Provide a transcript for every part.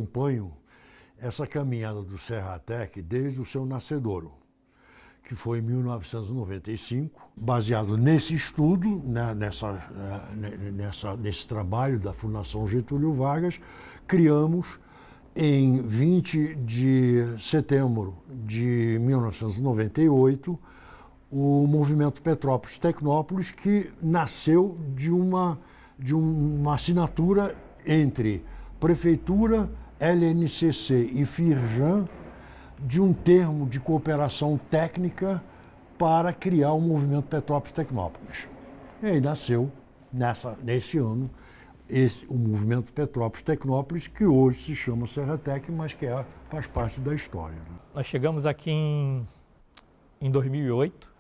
acompanho essa caminhada do Serratec desde o seu nascedouro, que foi em 1995. Baseado nesse estudo, né, nesse trabalho da Fundação Getúlio Vargas, criamos em 20 de setembro de 1998 o movimento Petrópolis Tecnópolis, que nasceu de uma assinatura entre Prefeitura, LNCC e Firjan, de um termo de cooperação técnica para criar o movimento Petrópolis Tecnópolis. E aí nasceu, nesse ano, o movimento Petrópolis Tecnópolis, que hoje se chama Serratec, mas que faz parte da história. Né? Nós chegamos aqui em 2008,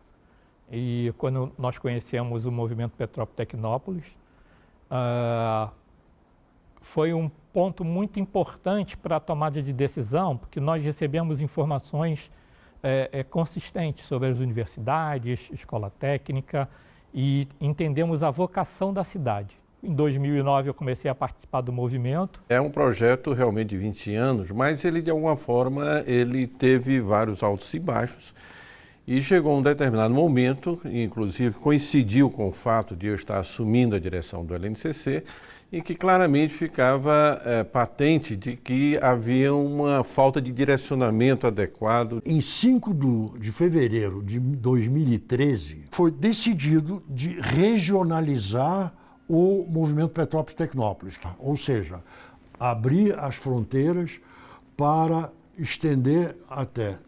e quando nós conhecemos o movimento Petrópolis Tecnópolis, foi um ponto muito importante para a tomada de decisão, porque nós recebemos informações consistentes sobre as universidades, escola técnica, e entendemos a vocação da cidade. Em 2009 eu comecei a participar do movimento. É um projeto realmente de 20 anos, mas ele de alguma forma ele teve vários altos e baixos, e chegou um determinado momento, inclusive coincidiu com o fato de eu estar assumindo a direção do LNCC, em que claramente ficava patente de que havia uma falta de direcionamento adequado. Em 5 de fevereiro de 2013, foi decidido de regionalizar o movimento Petrópolis Tecnópolis, ou seja, abrir as fronteiras para estender até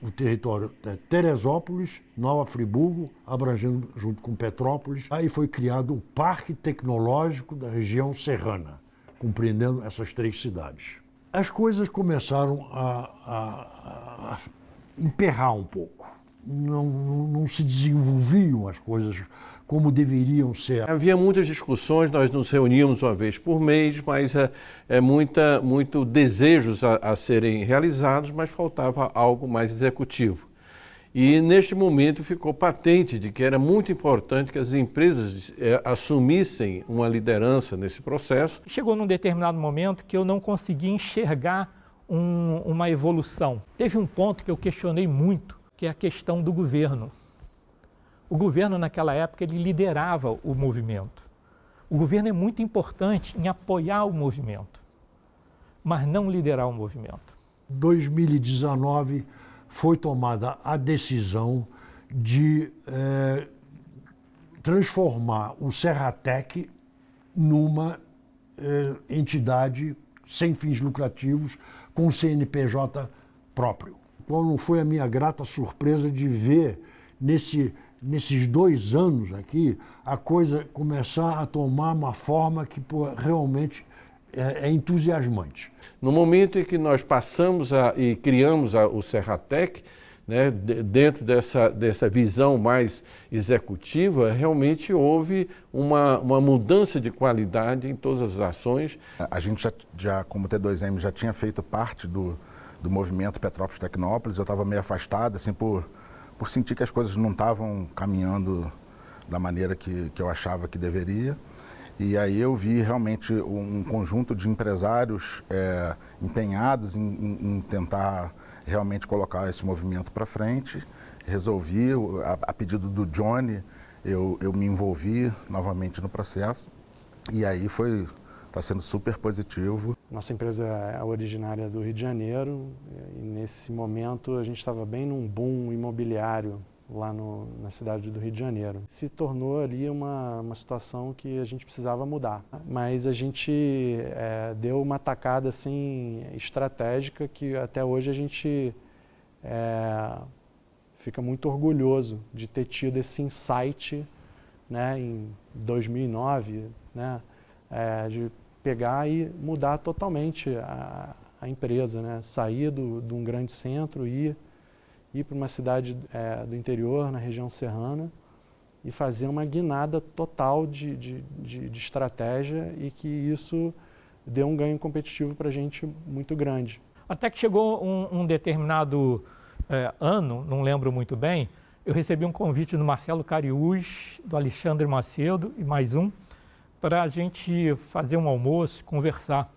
o território de Teresópolis, Nova Friburgo, abrangendo junto com Petrópolis. Aí foi criado o Parque Tecnológico da região serrana, compreendendo essas 3 cidades. As coisas começaram a emperrar um pouco. Não se desenvolviam as coisas como deveriam ser. Havia muitas discussões, nós nos reuníamos uma vez por mês, mas muito desejos a serem realizados, mas faltava algo mais executivo. E neste momento ficou patente de que era muito importante que as empresas assumissem uma liderança nesse processo. Chegou num determinado momento que eu não conseguia enxergar uma evolução. Teve um ponto que eu questionei muito, que é a questão do governo. O governo, naquela época, ele liderava o movimento. O governo é muito importante em apoiar o movimento, mas não liderar o movimento. Em 2019, foi tomada a decisão de transformar o Serratec numa entidade sem fins lucrativos, com CNPJ próprio. Qual não foi a minha grata surpresa de ver nesses 2 anos aqui, a coisa começar a tomar uma forma que realmente é entusiasmante. No momento em que nós passamos e criamos o Serratec, né, dentro dessa visão mais executiva, realmente houve uma mudança de qualidade em todas as ações. A gente já como T2M, já tinha feito parte do movimento Petrópolis Tecnópolis. Eu estava meio afastado, assim, por sentir que as coisas não estavam caminhando da maneira que eu achava que deveria. E aí eu vi realmente um conjunto de empresários empenhados em tentar realmente colocar esse movimento para frente. Resolvi, a pedido do Johnny, eu me envolvi novamente no processo. E aí está sendo super positivo. Nossa empresa é originária do Rio de Janeiro e nesse momento a gente estava bem num boom imobiliário lá na cidade do Rio de Janeiro. Se tornou ali uma situação que a gente precisava mudar, mas a gente deu uma tacada assim, estratégica que até hoje a gente fica muito orgulhoso de ter tido esse insight, né, em 2009, né, de pegar e mudar totalmente a empresa, né? Sair de um grande centro e ir para uma cidade do interior, na região serrana, e fazer uma guinada total de estratégia, e que isso deu um ganho competitivo para a gente muito grande. Até que chegou um determinado ano, não lembro muito bem, eu recebi um convite do Marcelo Cariús, do Alexandre Macedo e mais um, para a gente fazer um almoço, conversar.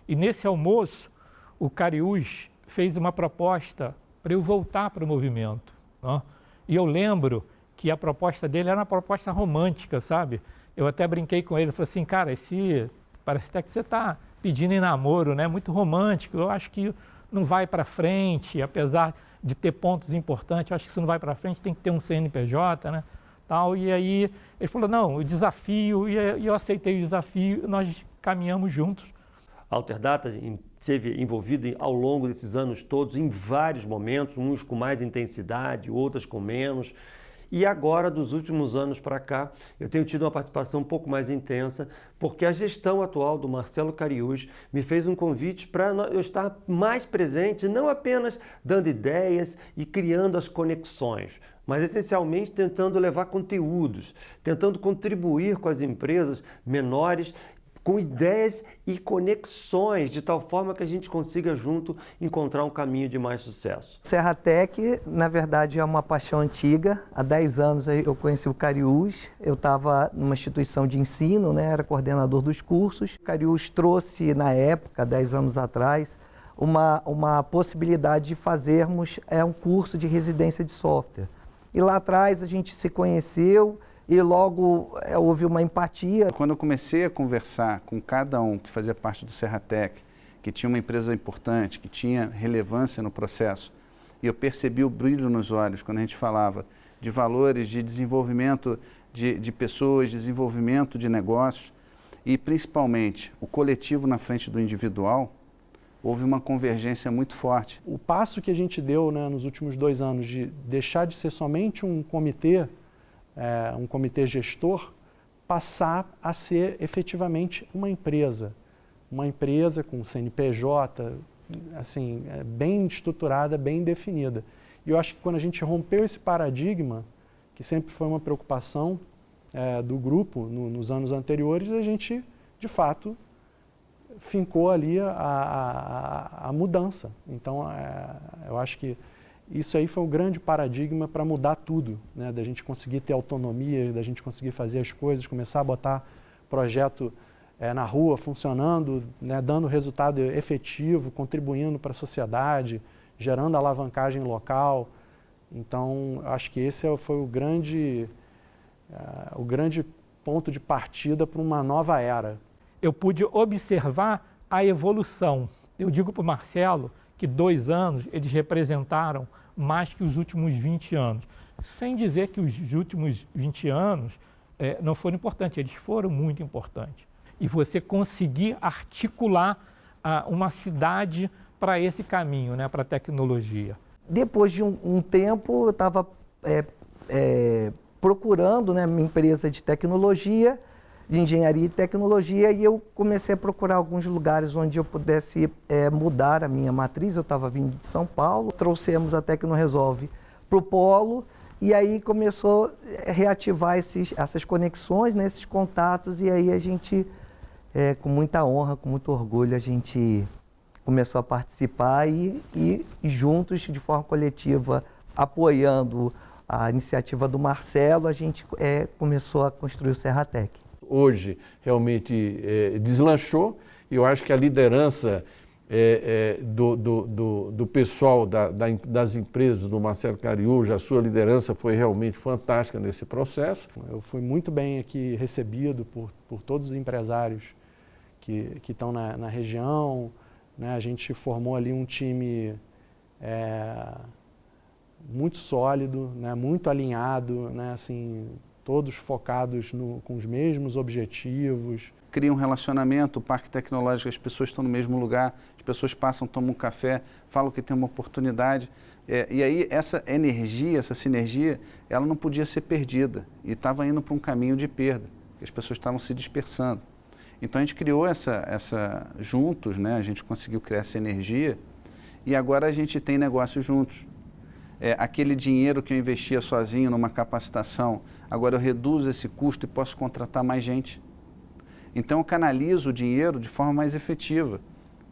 E nesse almoço, o Cariús fez uma proposta para eu voltar para o movimento, né? E eu lembro que a proposta dele era uma proposta romântica, sabe? Eu até brinquei com ele, falei assim, cara, parece até que você está pedindo em namoro, né? Muito romântico, eu acho que não vai para frente, apesar de ter pontos importantes, eu acho que se não vai para frente tem que ter um CNPJ, né? Tal. E aí ele falou, não, o desafio, e eu aceitei o desafio, nós caminhamos juntos. A Alterdata esteve envolvida ao longo desses anos todos, em vários momentos, uns com mais intensidade, outras com menos. E agora, dos últimos anos para cá, eu tenho tido uma participação um pouco mais intensa, porque a gestão atual do Marcelo Cariús me fez um convite para eu estar mais presente, não apenas dando ideias e criando as conexões, mas essencialmente tentando levar conteúdos, tentando contribuir com as empresas menores, com ideias e conexões, de tal forma que a gente consiga junto encontrar um caminho de mais sucesso. Serratec, na verdade, é uma paixão antiga. Há 10 anos eu conheci o Cariús, eu estava numa instituição de ensino, né, era coordenador dos cursos. O Cariús trouxe, na época, 10 anos atrás, uma possibilidade de fazermos um curso de residência de software. E lá atrás a gente se conheceu, e logo houve uma empatia. Quando eu comecei a conversar com cada um que fazia parte do Serratec, que tinha uma empresa importante, que tinha relevância no processo, e eu percebi o brilho nos olhos quando a gente falava de valores, de desenvolvimento de pessoas, desenvolvimento de negócios, e principalmente o coletivo na frente do individual, houve uma convergência muito forte. O passo que a gente deu, né, nos últimos 2 anos de deixar de ser somente um comitê gestor, passar a ser efetivamente uma empresa com CNPJ, assim, bem estruturada, bem definida. E eu acho que quando a gente rompeu esse paradigma, que sempre foi uma preocupação do grupo nos anos anteriores, a gente, de fato, fincou ali a mudança. Então, eu acho que isso aí foi um grande paradigma para mudar tudo, né? Da gente conseguir ter autonomia, da gente conseguir fazer as coisas, começar a botar projeto na rua, funcionando, né? Dando resultado efetivo, contribuindo para a sociedade, gerando alavancagem local. Então, acho que esse foi o grande ponto de partida para uma nova era. Eu pude observar a evolução. Eu digo para o Marcelo que 2 anos eles representaram mais que os últimos 20 anos. Sem dizer que os últimos 20 anos não foram importantes, eles foram muito importantes. E você conseguir articular uma cidade para esse caminho, né, para a tecnologia. Depois de um tempo, eu estava procurando, né, minha empresa de tecnologia, de engenharia e tecnologia, e eu comecei a procurar alguns lugares onde eu pudesse mudar a minha matriz. Eu estava vindo de São Paulo, trouxemos a TecnoResolve para o Polo, e aí começou a reativar essas conexões, né, esses contatos, e aí a gente, com muita honra, com muito orgulho, a gente começou a participar e juntos, de forma coletiva, apoiando a iniciativa do Marcelo, a gente começou a construir o Serratec. Hoje realmente deslanchou, e eu acho que a liderança do pessoal das empresas do Marcelo Cariús, a sua liderança foi realmente fantástica nesse processo. Eu fui muito bem aqui recebido por todos os empresários que estão na região, né? A gente formou ali um time muito sólido, né? Muito alinhado, né? Assim, todos focados com os mesmos objetivos. Cria um relacionamento, o parque tecnológico, as pessoas estão no mesmo lugar, as pessoas passam, tomam um café, falam que tem uma oportunidade. E aí essa energia, essa sinergia, ela não podia ser perdida e estava indo para um caminho de perda, que as pessoas estavam se dispersando. Então a gente criou juntos, né? A gente conseguiu criar essa energia e agora a gente tem negócios juntos. Aquele dinheiro que eu investia sozinho numa capacitação, agora eu reduzo esse custo e posso contratar mais gente. Então eu canalizo o dinheiro de forma mais efetiva.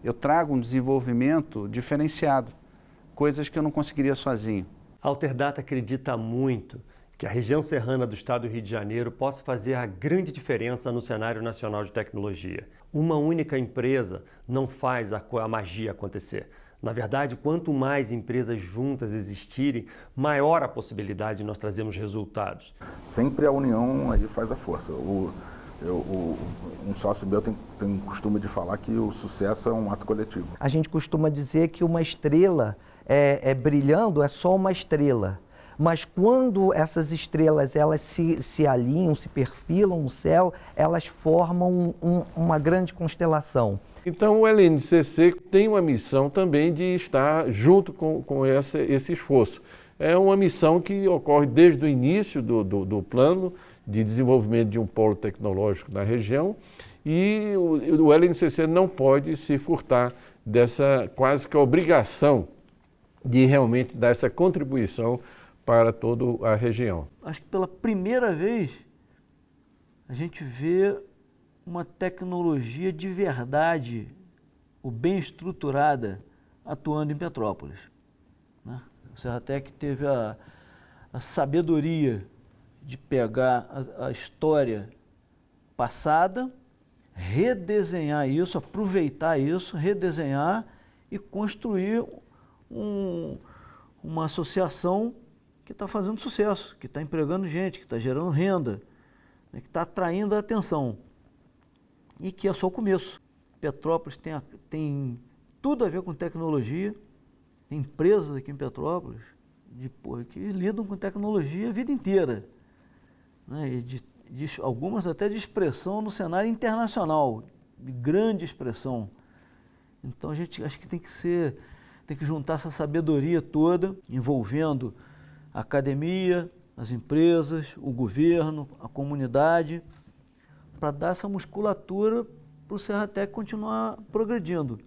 Eu trago um desenvolvimento diferenciado, coisas que eu não conseguiria sozinho. A Alterdata acredita muito que a região serrana do estado do Rio de Janeiro possa fazer a grande diferença no cenário nacional de tecnologia. Uma única empresa não faz a magia acontecer. Na verdade, quanto mais empresas juntas existirem, maior a possibilidade de nós trazermos resultados. Sempre a união aí faz a força. Um sócio meu tem costume de falar que o sucesso é um ato coletivo. A gente costuma dizer que uma estrela brilhando é só uma estrela. Mas quando essas estrelas elas se alinham, se perfilam no céu, elas formam uma grande constelação. Então o LNCC tem uma missão também de estar junto com esse esforço. É uma missão que ocorre desde o início do plano de desenvolvimento de um polo tecnológico na região, e o LNCC não pode se furtar dessa quase que obrigação de realmente dar essa contribuição para toda a região. Acho que pela primeira vez a gente vê uma tecnologia de verdade, ou bem estruturada, atuando em Petrópolis, né? O Serratec teve a sabedoria de pegar a história passada, redesenhar isso, aproveitar isso, redesenhar e construir uma associação que está fazendo sucesso, que está empregando gente, que está gerando renda, né, que está atraindo a atenção. E que é só o começo. Petrópolis tem tudo a ver com tecnologia, tem empresas aqui em Petrópolis que lidam com tecnologia a vida inteira, né, e algumas até de expressão no cenário internacional, de grande expressão. Então a gente acho que tem que juntar essa sabedoria toda, envolvendo a academia, as empresas, o governo, a comunidade, para dar essa musculatura para o Serratec continuar progredindo.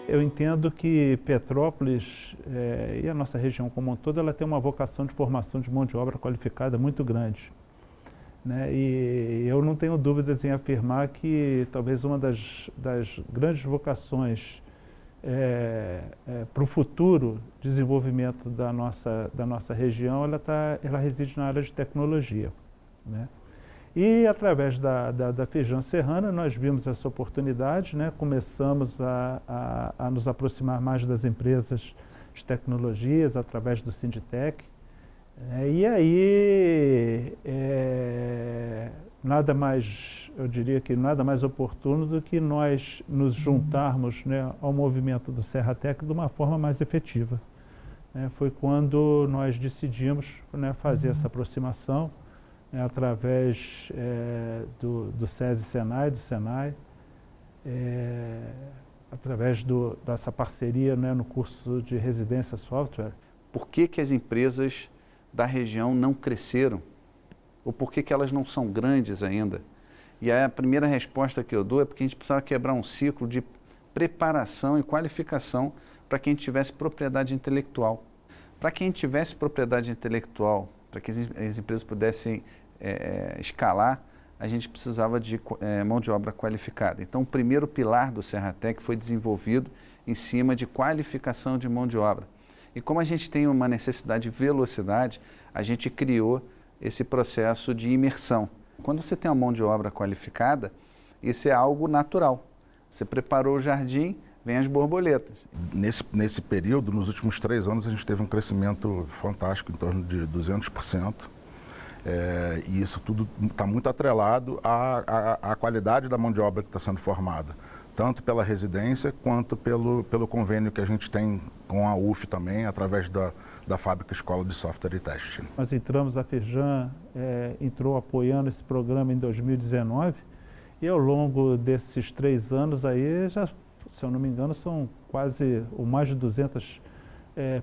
Eu entendo que Petrópolis e a nossa região como um todo, ela tem uma vocação de formação de mão de obra qualificada muito grande, né? E eu não tenho dúvidas em afirmar que talvez uma das grandes vocações para o futuro desenvolvimento da nossa região, ela reside na área de tecnologia, né? E através da Feijão Serrana nós vimos essa oportunidade, né? Começamos a nos aproximar mais das empresas de tecnologias através do Sinditec, e aí eu diria que nada mais oportuno do que nós nos juntarmos, né, ao movimento do Serratec de uma forma mais efetiva. Foi quando nós decidimos, né, fazer essa aproximação, através do SESI Senai, do Senai, através dessa parceria, né, no curso de residência software. Por que as empresas da região não cresceram? Ou por que elas não são grandes ainda? E aí a primeira resposta que eu dou é porque a gente precisava quebrar um ciclo de preparação e qualificação para quem tivesse propriedade intelectual. Para quem tivesse propriedade intelectual, para que as empresas pudessem escalar, a gente precisava de mão de obra qualificada. Então, o primeiro pilar do Serratec foi desenvolvido em cima de qualificação de mão de obra. E como a gente tem uma necessidade de velocidade, a gente criou esse processo de imersão. Quando você tem uma mão de obra qualificada, isso é algo natural. Você preparou o jardim, vem as borboletas. Nesse período, nos últimos 3 anos, a gente teve um crescimento fantástico, em torno de 200%. E isso tudo está muito atrelado à qualidade da mão de obra que está sendo formada, tanto pela residência quanto pelo convênio que a gente tem com a UF também, através da Fábrica Escola de Software e Teste. Nós entramos, a Feijão entrou apoiando esse programa em 2019, e ao longo desses 3 anos aí, já, se eu não me engano, são quase ou mais de 200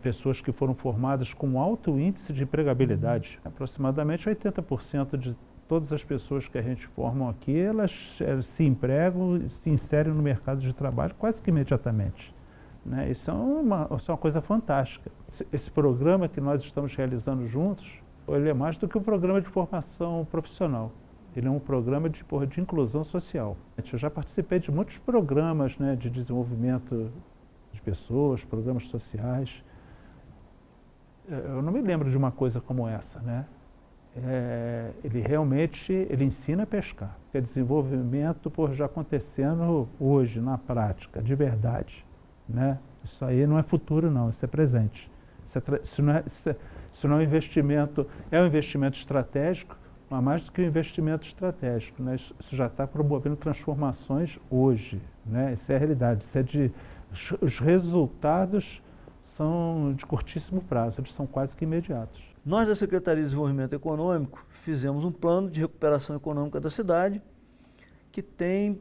pessoas que foram formadas com alto índice de empregabilidade. Aproximadamente 80% de todas as pessoas que a gente forma aqui, elas se empregam e se inserem no mercado de trabalho quase que imediatamente, né? Isso é uma coisa fantástica. Esse programa que nós estamos realizando juntos, ele é mais do que um programa de formação profissional. Ele é um programa de inclusão social. Eu já participei de muitos programas, né, de desenvolvimento de pessoas, programas sociais. Eu não me lembro de uma coisa como essa, né? ele realmente ensina a pescar. É desenvolvimento já acontecendo hoje, na prática, de verdade, né? Isso aí não é futuro, não, isso é presente. Isso não é investimento, é um investimento estratégico, mas mais do que um investimento estratégico, né? Isso já está promovendo transformações hoje, né? Isso é a realidade, os resultados são de curtíssimo prazo, eles são quase que imediatos. Nós da Secretaria de Desenvolvimento Econômico fizemos um plano de recuperação econômica da cidade que tem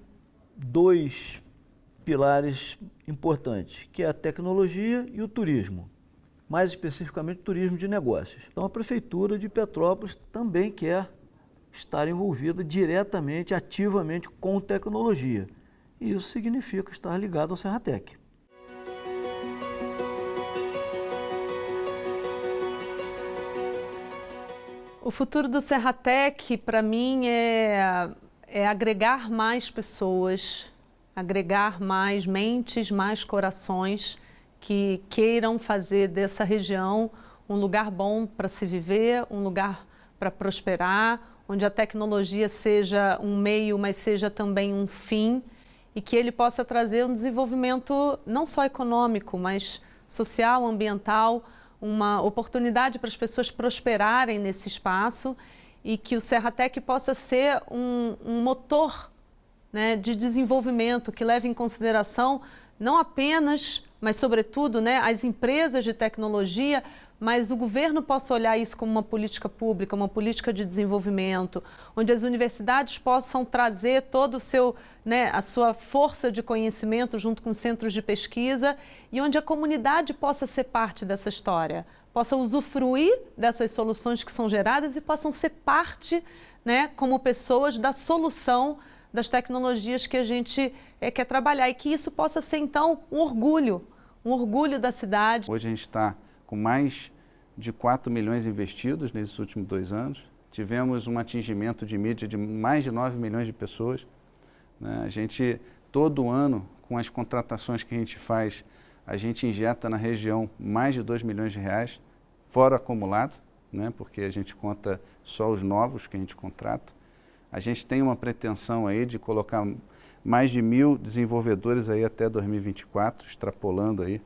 2 pilares importantes, que é a tecnologia e o turismo, mais especificamente o turismo de negócios. Então a Prefeitura de Petrópolis também quer estar envolvida diretamente, ativamente com tecnologia. E isso significa estar ligado ao Serratec. O futuro do Serratec, para mim, é agregar mais pessoas, agregar mais mentes, mais corações que queiram fazer dessa região um lugar bom para se viver, um lugar para prosperar, onde a tecnologia seja um meio, mas seja também um fim, e que ele possa trazer um desenvolvimento não só econômico, mas social, ambiental, uma oportunidade para as pessoas prosperarem nesse espaço e que o Serratec possa ser um motor, né, de desenvolvimento que leve em consideração não apenas, mas sobretudo, né, as empresas de tecnologia, mas o governo possa olhar isso como uma política pública, uma política de desenvolvimento, onde as universidades possam trazer todo o seu, né, a sua força de conhecimento junto com centros de pesquisa e onde a comunidade possa ser parte dessa história, possa usufruir dessas soluções que são geradas e possam ser parte, né, como pessoas da solução das tecnologias que a gente quer trabalhar e que isso possa ser, então, um orgulho da cidade. Hoje a gente está com mais de 4 milhões investidos nesses últimos 2 anos. Tivemos um atingimento de mídia de mais de 9 milhões de pessoas. Né? A gente, todo ano, com as contratações que a gente faz, a gente injeta na região mais de 2 milhões de reais, fora acumulado, né? Porque a gente conta só os novos que a gente contrata. A gente tem uma pretensão aí de colocar mais de 1.000 desenvolvedores aí até 2024, extrapolando aí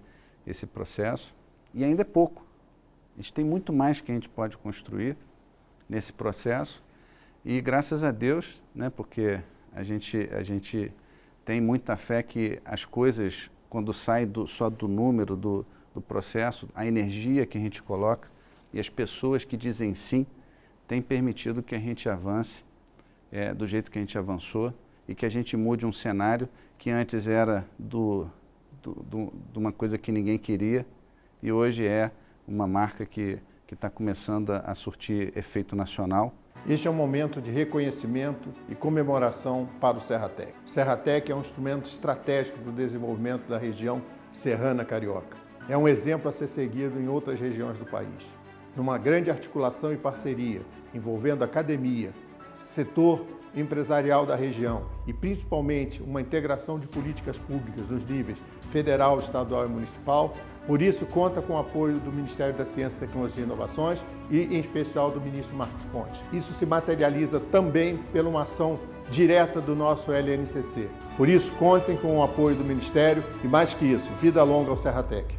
esse processo. E ainda é pouco. A gente tem muito mais que a gente pode construir nesse processo. E graças a Deus, né, porque a gente tem muita fé que as coisas, quando saem só do número do processo, a energia que a gente coloca e as pessoas que dizem sim, tem permitido que a gente avance do jeito que a gente avançou e que a gente mude um cenário que antes era de uma coisa que ninguém queria e hoje é uma marca que está começando a surtir efeito nacional. Este é um momento de reconhecimento e comemoração para o Serratec. O Serratec é um instrumento estratégico para o desenvolvimento da região serrana carioca. É um exemplo a ser seguido em outras regiões do país. Numa grande articulação e parceria envolvendo academia, setor empresarial da região e principalmente uma integração de políticas públicas nos níveis federal, estadual e municipal. Por isso, conta com o apoio do Ministério da Ciência, Tecnologia e Inovações e, em especial, do ministro Marcos Pontes. Isso se materializa também pela uma ação direta do nosso LNCC. Por isso, contem com o apoio do Ministério e, mais que isso, vida longa ao Serratec.